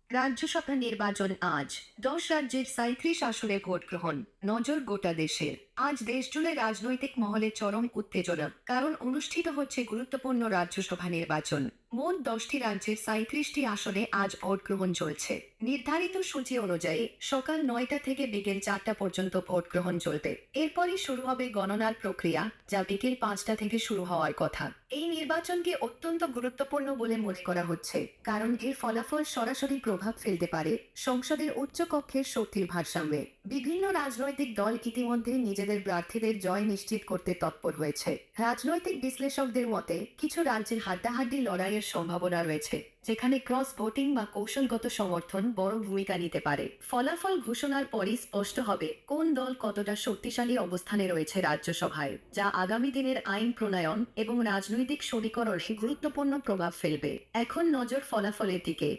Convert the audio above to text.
রাজ্যসভা নির্বাচন আজ 10 রাজ্যের 37 আসনে ভোট গ্রহণ। নজর গোটা দেশের। আজ দেশ জুড়ে রাজনৈতিক মহলে চরম উত্তেজনা, কারণ অনুষ্ঠিত হচ্ছে গুরুত্বপূর্ণ রাজ্যসভা নির্বাচন। মোট 10টি রাজ্যের 37টি আসনে আজ ভোট গ্রহণ চলছে। নির্ধারিত সূচি অনুযায়ী সকাল 9টা থেকে বিকেল 4টা পর্যন্ত ভোট গ্রহণ চলবে। এরপরই শুরু হবে গণনার প্রক্রিয়া, যা বিকেল 5টা থেকে শুরু হওয়ার কথা। এই নির্বাচনকে অত্যন্ত গুরুত্বপূর্ণ বলে মনে করা হচ্ছে, কারণ এর ফলাফল সরাসরি প্রভাব ফেলতে পারে সংসদের উচ্চকক্ষের শক্তির ভারসাম্যে। বিভিন্ন রাজনৈতিক দল ইতিমধ্যে নিজেদের প্রার্থীদের জয় নিশ্চিত করতে তৎপর হয়েছে। রাজনৈতিক বিশ্লেষকদের মতে কিছু রাজ্যের হাড্ডাহাড্ডি লড়াইয়ের সম্ভাবনা রয়েছে, যেখানে ক্রস ভোটিং বা কৌশলগত সমর্থন বড় ভূমিকা নিতে পারে। ফলাফল ঘোষণার পরই স্পষ্ট হবে কোন দল কতটা শক্তিশালী অবস্থানে রয়েছে রাজ্যসভায়, যা আগামী দিনের আইন প্রণয়ন এবং রাজনৈতিক সমীকরণে গুরুত্বপূর্ণ প্রভাব ফেলবে। এখন নজর ফলাফলের দিকে।